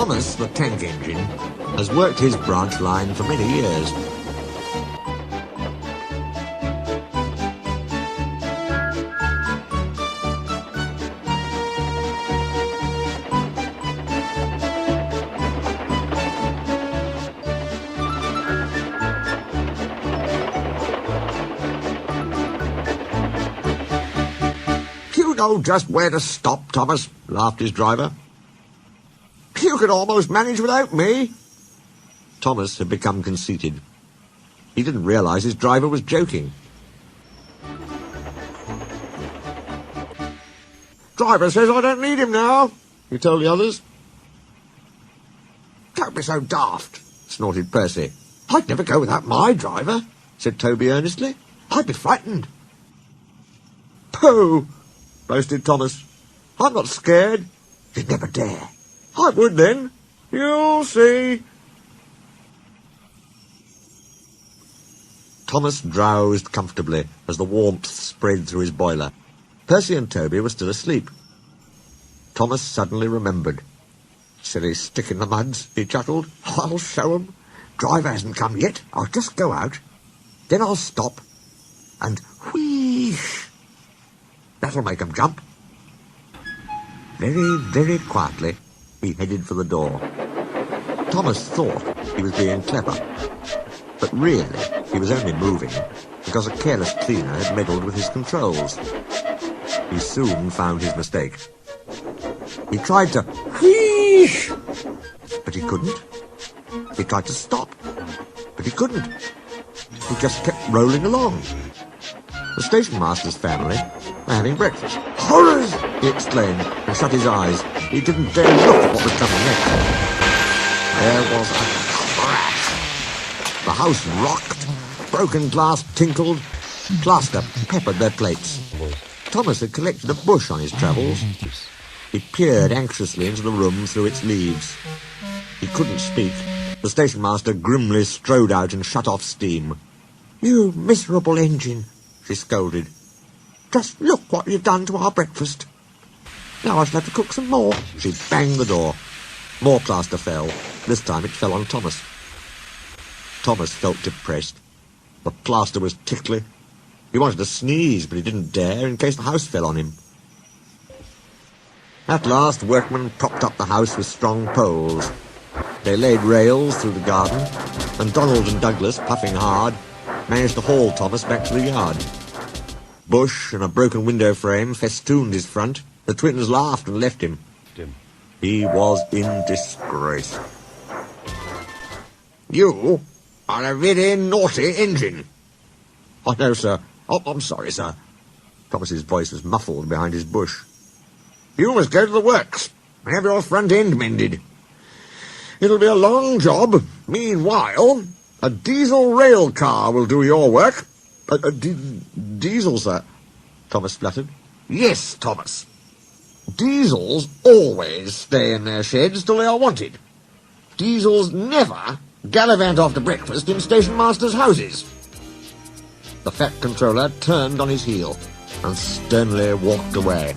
Thomas, the tank engine, has worked his branch line for many years. You know just where to stop, Thomas, laughed his driver. You could almost manage without me. Thomas had become conceited. He didn't realize his driver was joking. Driver says I don't need him now, he told the others. Don't be so daft, snorted Percy. I'd never go without my driver, said Toby earnestly. I'd be frightened. Pooh, boasted Thomas. I'm not scared. You'd never dare. I would then. You'll see. Thomas drowsed comfortably as the warmth spread through his boiler. Percy and Toby were still asleep. Thomas suddenly remembered. Silly stick in the muds, he chuckled. I'll show 'em. Driver hasn't come yet. I'll just go out. Then I'll stop. And wheesh. That'll make 'em jump. Very, very quietly, he headed for the door. Thomas thought he was being clever, but really he was only moving because a careless cleaner had meddled with his controls. He soon found his mistake. He tried to wheesh, but he couldn't. He tried to stop, but he couldn't. He just kept rolling along. The station master's family were having breakfast. Horrors! He exclaimed and shut his eyes. He didn't dare look at what was coming next. There was a crash. The house rocked. Broken glass tinkled. Plaster peppered their plates. Thomas had collected a bush on his travels. He peered anxiously into the room through its leaves. He couldn't speak. The station master grimly strode out and shut off steam. You miserable engine, she scolded. Just look what you've done to our breakfast. Now I shall have to cook some more. She banged the door. More plaster fell. This time it fell on Thomas. Thomas felt depressed. The plaster was tickly. He wanted to sneeze, but he didn't dare in case the house fell on him. At last, workmen propped up the house with strong poles. They laid rails through the garden, and Donald and Douglas, puffing hard, managed to haul Thomas back to the yard. Bush and a broken window frame festooned his front. The twins laughed and left him. He was in disgrace. You are a very naughty engine. I know, sir. Oh, I'm sorry, sir. Thomas's voice was muffled behind his bush. You must go to the works and have your front end mended. It'll be a long job. Meanwhile, a diesel rail car will do your work. Diesel, sir, Thomas spluttered. Yes, Thomas. Diesels always stay in their sheds till they are wanted. Diesels never gallivant after breakfast in station masters' houses. The fat controller turned on his heel and sternly walked away.